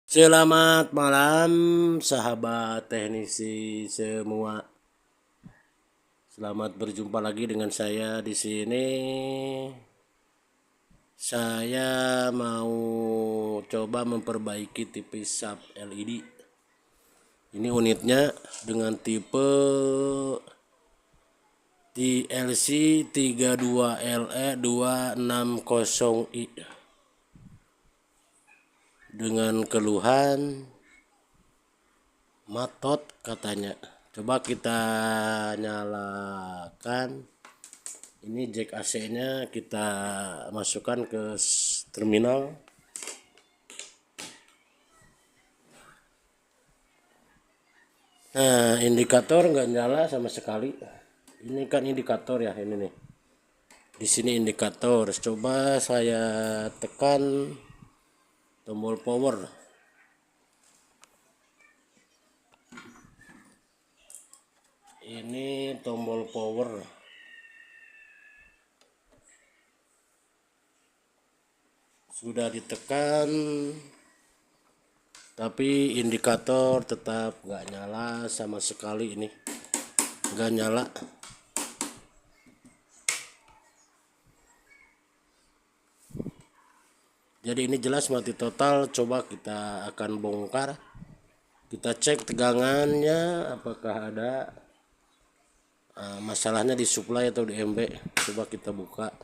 Selamat malam sahabat teknisi semua. Selamat berjumpa lagi dengan saya di sini. Saya mau coba memperbaiki TV sub LED. Ini unitnya dengan tipe TLC 32LE260i dengan keluhan matot katanya. Coba kita nyalakan. Ini jack AC nya kita masukkan ke terminal. Nah, indikator nggak nyala sama sekali. Ini kan indikator ya, ini nih. Di sini indikator. Coba saya tekan tombol power. Ini tombol power. Sudah ditekan, tapi indikator tetap nggak nyala sama sekali. Ini nggak nyala. Jadi ini jelas mati total. Coba kita akan bongkar. Kita cek tegangannya apakah ada masalahnya di supply atau di MB. Coba kita buka.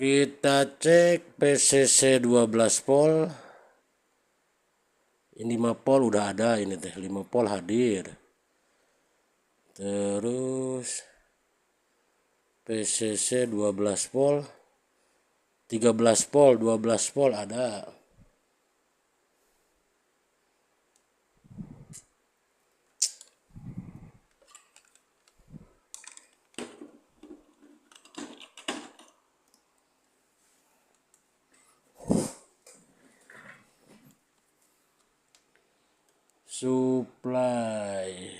Kita cek PCC 12 volt. Ini 5 volt udah ada, ini teh 5 volt hadir. Terus PCC 12 volt, 13 volt, 12 volt ada. Supply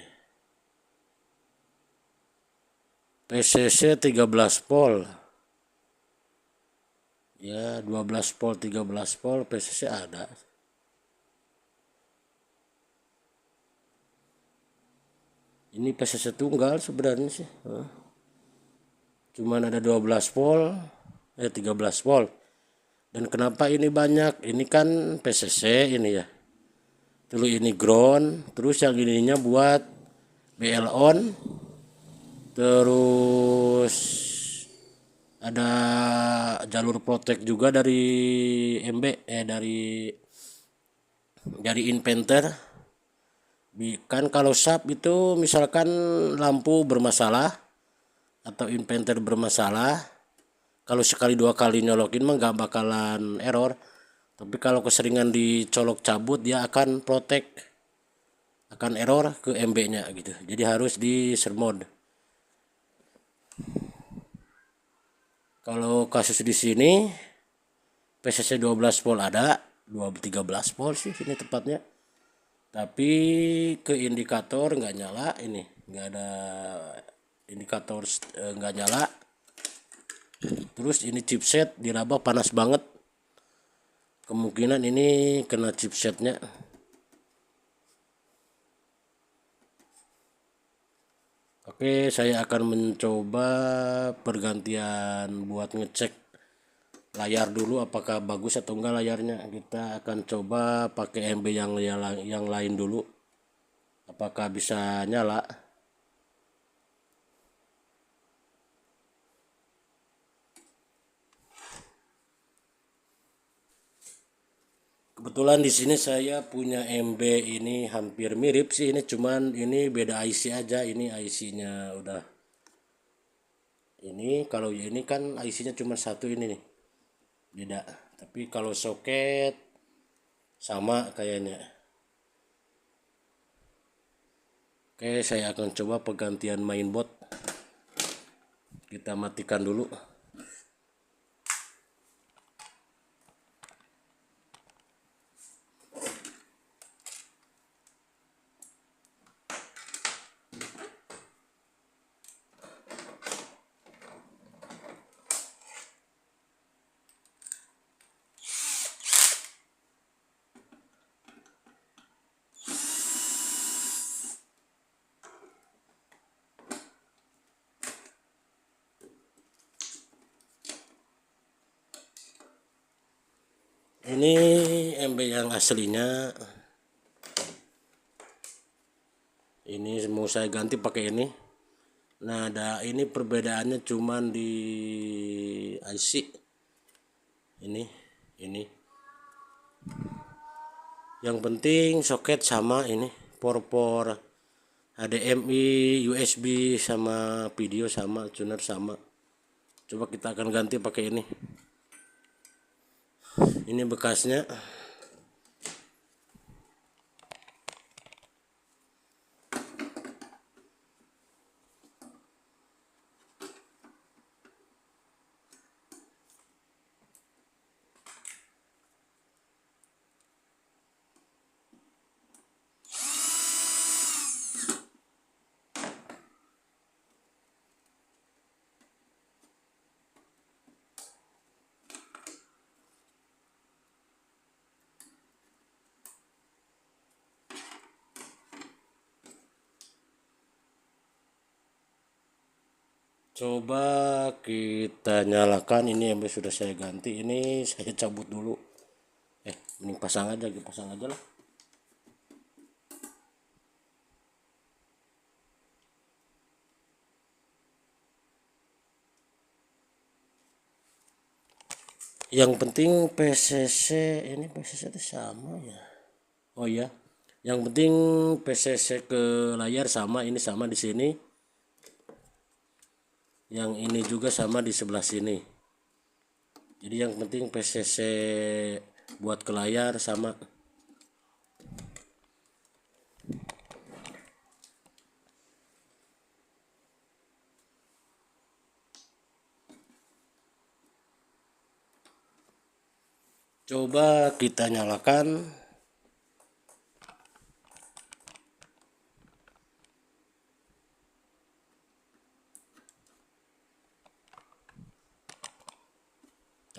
PCC 13 volt. Ya, 12 volt, 13 volt PCC ada. Ini PCC tunggal sebenarnya sih. Cuman ada 12 volt, 13 volt. Dan kenapa ini banyak? Ini kan PCC ini ya. Dulu ini ground, terus yang ininya buat BL on. Terus ada jalur protect juga dari MB dari inverter. Kan kalau sub itu misalkan lampu bermasalah atau inverter bermasalah, kalau sekali dua kali nyolokin mah nggak bakalan error. Tapi kalau keseringan dicolok cabut dia akan protect, akan error ke MB-nya gitu. Jadi harus di sermod. Kalau kasus di sini PCC 12 volt ada, 13 volt sih ini tepatnya. Tapi ke indikator nggak nyala, ini nggak ada indikator, nggak nyala. Terus ini chipset diraba panas banget, kemungkinan ini kena chipsetnya. Oke, saya akan mencoba pergantian buat ngecek layar dulu apakah bagus atau enggak layarnya. Kita akan coba pakai MB yang lain dulu, apakah bisa nyala. Kebetulan di sini saya punya MB ini hampir mirip sih, ini cuman ini beda IC aja. Ini IC-nya udah ini, kalau ini kan IC-nya cuma satu, ini nih beda. Tapi kalau soket sama kayaknya. Oke, saya akan coba pergantian mainboard. Kita matikan dulu. Ini MB yang aslinya. Ini mau saya ganti pakai ini. Nah, ada ini perbedaannya cuman di IC. Ini. Yang penting soket sama, ini por HDMI, USB sama video sama, tuner sama. Coba kita akan ganti pakai ini. Ini bekasnya. Coba kita nyalakan. Ini yang sudah saya ganti, ini saya cabut dulu. Mending pasang aja lah. Yang penting PCC, ini PCC itu sama ya. Oh iya, yang penting PCC ke layar sama, ini sama di sini. Yang ini juga sama di sebelah sini. Jadi yang penting PCC buat ke layar sama. Coba kita nyalakan.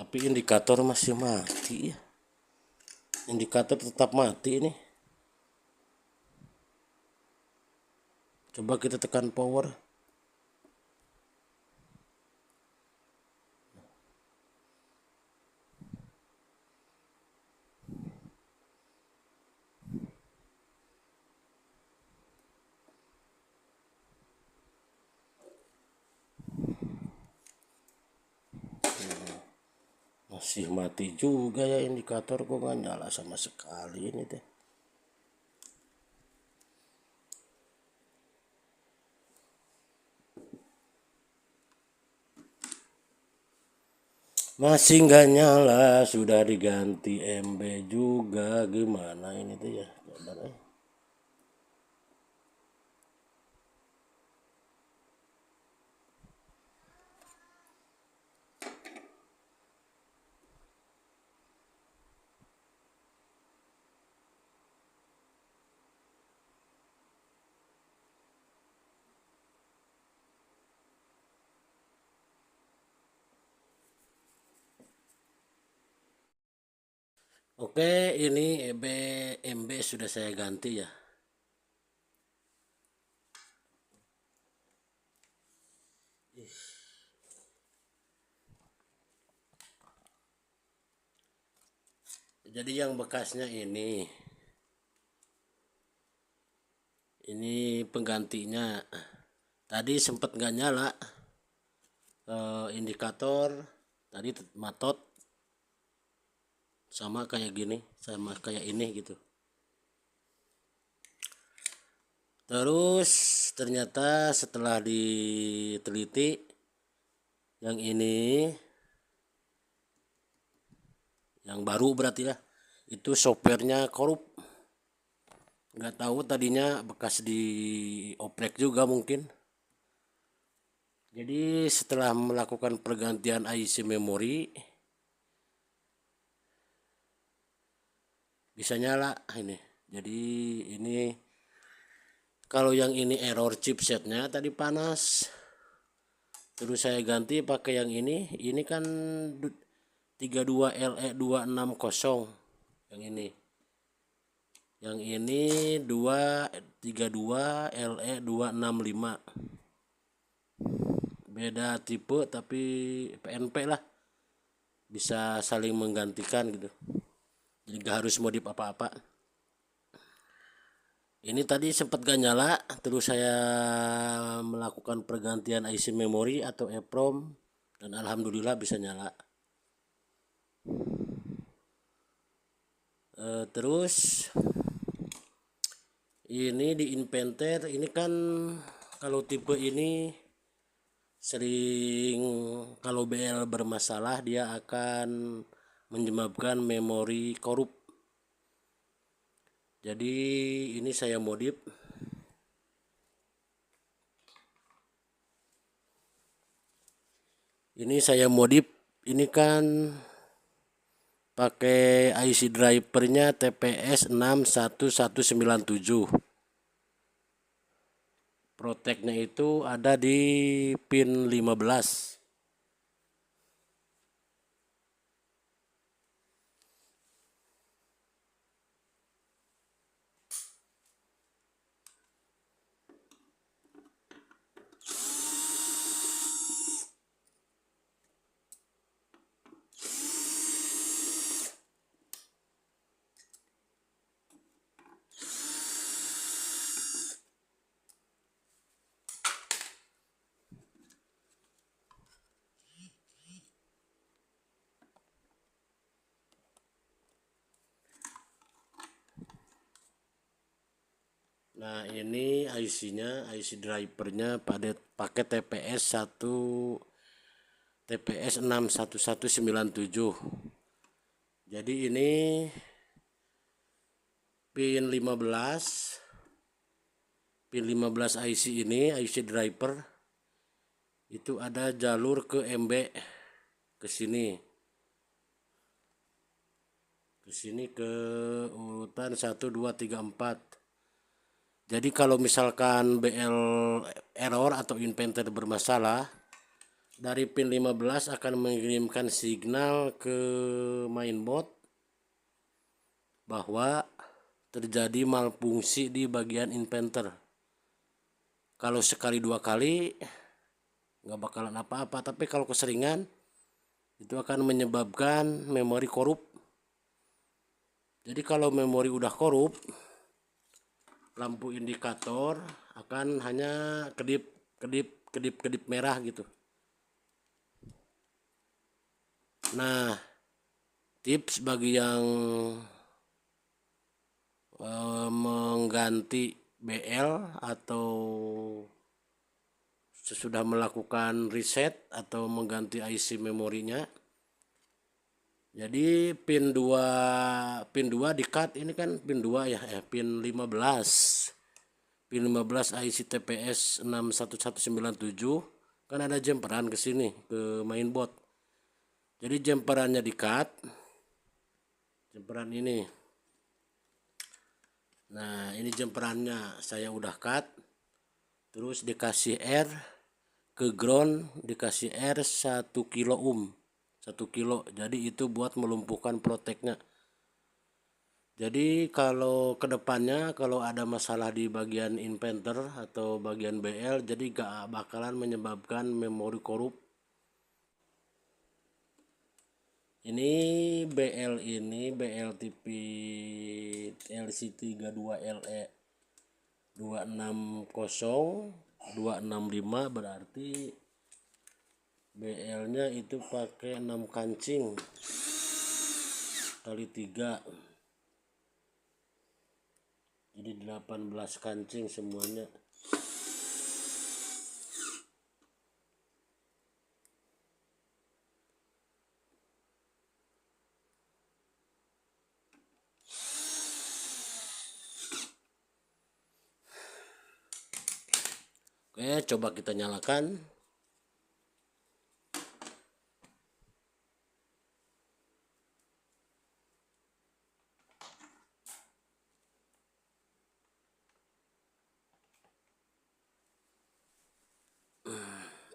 Tapi indikator masih mati ya. Indikator tetap mati ini. Coba kita tekan power. Masih mati juga ya indikator, kok nggak nyala sama sekali ini teh. Masih nggak nyala, sudah diganti MB juga, gimana ini tuh ya. Oke, ini MB sudah saya ganti ya. Jadi yang bekasnya ini penggantinya. Tadi sempat nggak nyala indikator, tadi matot sama kayak gini, sama kayak ini gitu. Terus ternyata setelah diteliti yang ini yang baru berarti ya, itu softwarenya korup. Nggak tahu tadinya bekas dioprek juga mungkin. Jadi setelah melakukan pergantian IC memori bisa nyala ini. Jadi ini kalau yang ini error chipsetnya tadi panas. Terus saya ganti pakai yang ini kan 32LE260 yang ini. Yang ini 232LE265. Beda tipe tapi PNP lah, bisa saling menggantikan gitu, jadi gak harus modif apa-apa. Ini tadi sempat gak nyala, terus saya melakukan pergantian IC memori atau EPROM dan alhamdulillah bisa nyala. Terus ini di Inventor ini kan kalau tipe ini sering, kalau BL bermasalah dia akan menyebabkan memori korup. Jadi ini saya modif. Ini kan pakai IC drivernya TPS 61197. Protectnya itu ada di pin 15. Nah ini IC-nya, IC drivernya pakai TPS 61197. Jadi ini pin 15 IC ini, IC driver itu ada jalur ke MB ke sini ke urutan 1 2 3 4. Jadi kalau misalkan BL error atau inventor bermasalah, dari pin 15 akan mengirimkan signal ke mainboard bahwa terjadi malfungsi di bagian inventor. Kalau sekali dua kali nggak bakalan apa-apa, tapi kalau keseringan itu akan menyebabkan memori korup. Jadi kalau memori udah korup, lampu indikator akan hanya kedip merah gitu. Nah, tips bagi yang mengganti BL atau sesudah melakukan reset atau mengganti IC memorinya, jadi pin 2 di cut ini kan pin 2 ya, pin 15 IC TPS 61197 kan ada jumperan ke sini ke mainboard. Jadi jumperannya di cut, jumperan ini. Nah ini jumperannya saya udah cut, terus dikasih R ke ground, dikasih R 1 kilo 1 kilo. Jadi itu buat melumpuhkan proteknya. Jadi kalau kedepannya kalau ada masalah di bagian inverter atau bagian BL, jadi gak bakalan menyebabkan memori korup. Ini BL ini BL TV LC32LE 260265, berarti BL nya itu pakai 6 kancing kali 3, jadi 18 kancing semuanya. Oke, coba kita nyalakan.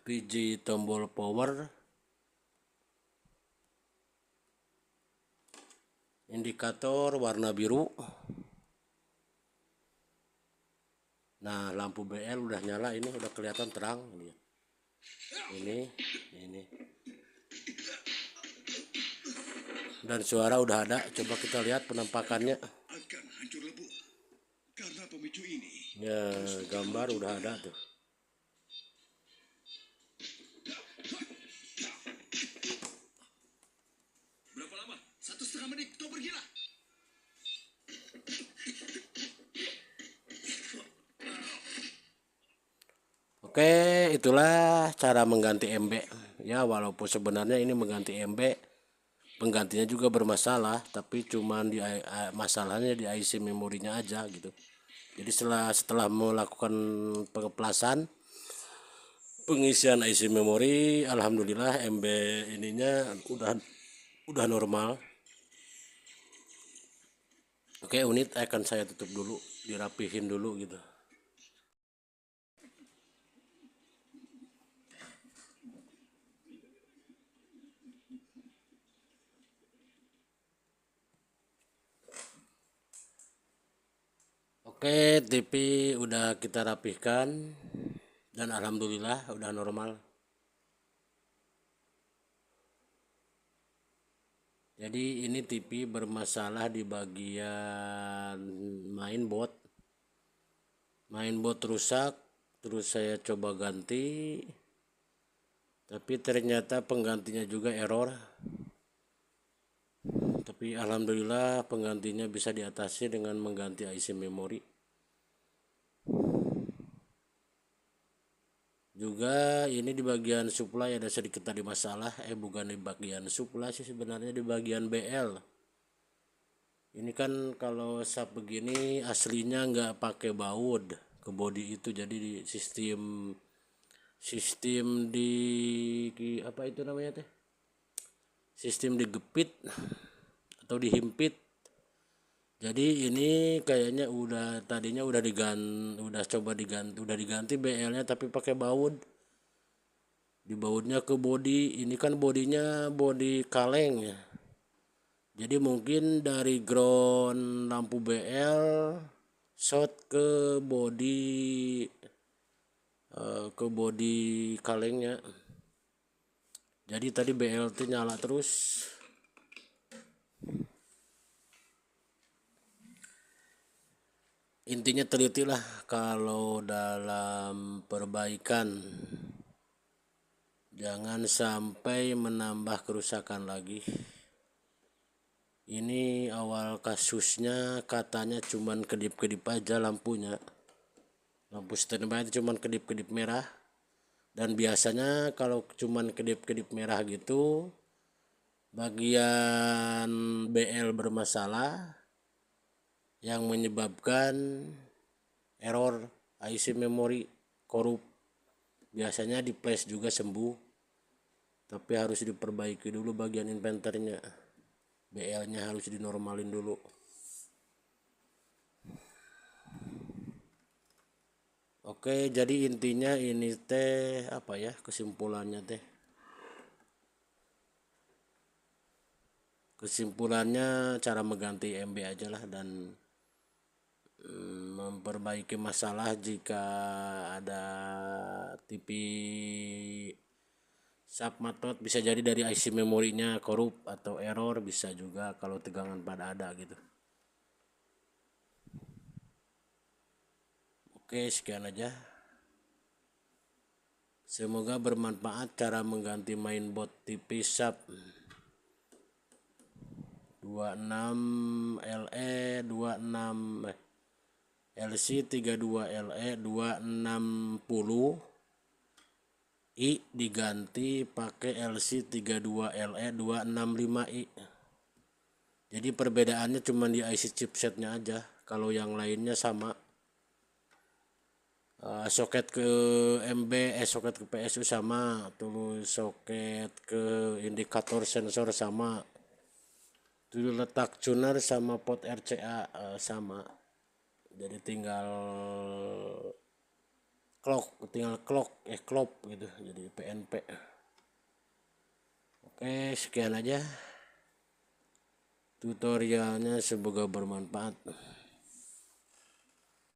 PG tombol power, indikator warna biru. Nah, lampu BL udah nyala, ini udah kelihatan terang ini dan suara udah ada. Coba kita lihat penampakannya. Akan hancur lebur karena pemicu ini. Ya, gambar udah ada tuh. Berapa lama? 1,5 menit. Kau pergilah. Oke, itulah cara mengganti MB. Ya, walaupun sebenarnya ini mengganti MB, penggantinya juga bermasalah, tapi cuman di masalahnya di IC memorinya aja gitu. Jadi setelah melakukan pengeplasan, pengisian IC memori, alhamdulillah MB ininya udah normal. Oke, unit akan saya tutup dulu, dirapihin dulu gitu. Oke, TV udah kita rapihkan dan alhamdulillah udah normal. Jadi ini TV bermasalah di bagian mainboard. Mainboard rusak, terus saya coba ganti, tapi ternyata penggantinya juga error. Tapi alhamdulillah penggantinya bisa diatasi dengan mengganti IC memori. Juga ini di bagian supply ada sedikit tadi masalah, bukan di bagian supply sih sebenarnya, di bagian BL. Ini kan kalau sub begini aslinya nggak pakai baut ke body itu, jadi di sistem apa itu namanya teh? Sistem digepit atau dihimpit. Jadi ini kayaknya tadinya udah diganti BL-nya tapi pakai baut. Di bautnya ke body, ini kan bodinya body kaleng ya. Jadi mungkin dari ground lampu BL short ke body kalengnya. Jadi tadi BLT nyala terus. Intinya telitilah kalau dalam perbaikan, jangan sampai menambah kerusakan lagi. Ini awal kasusnya katanya cuman kedip-kedip aja lampunya. Lampu standby itu cuman kedip-kedip merah. Dan biasanya kalau cuman kedip-kedip merah gitu, bagian BL bermasalah yang menyebabkan error IC memori korup. Biasanya di flash juga sembuh, tapi harus diperbaiki dulu bagian inventornya. BL nya harus dinormalin dulu. Oke, jadi intinya ini teh apa ya kesimpulannya teh, kesimpulannya cara mengganti MB aja lah, dan memperbaiki masalah jika ada TV submatot, bisa jadi dari IC memorinya korup atau error, bisa juga kalau tegangan pada ada gitu. Oke, sekian aja. Semoga bermanfaat cara mengganti mainboard TV sub 26 LE 26 LC 32 LE 260 I diganti pakai LC 32 LE 265 I. Jadi perbedaannya cuma di IC chipsetnya aja, kalau yang lainnya sama. Soket ke soket ke PSU sama, terus soket ke indikator sensor sama, terus letak tuner sama pot RCA sama. Jadi tinggal clock gitu, jadi PNP. Oke, sekian aja tutorialnya, semoga bermanfaat.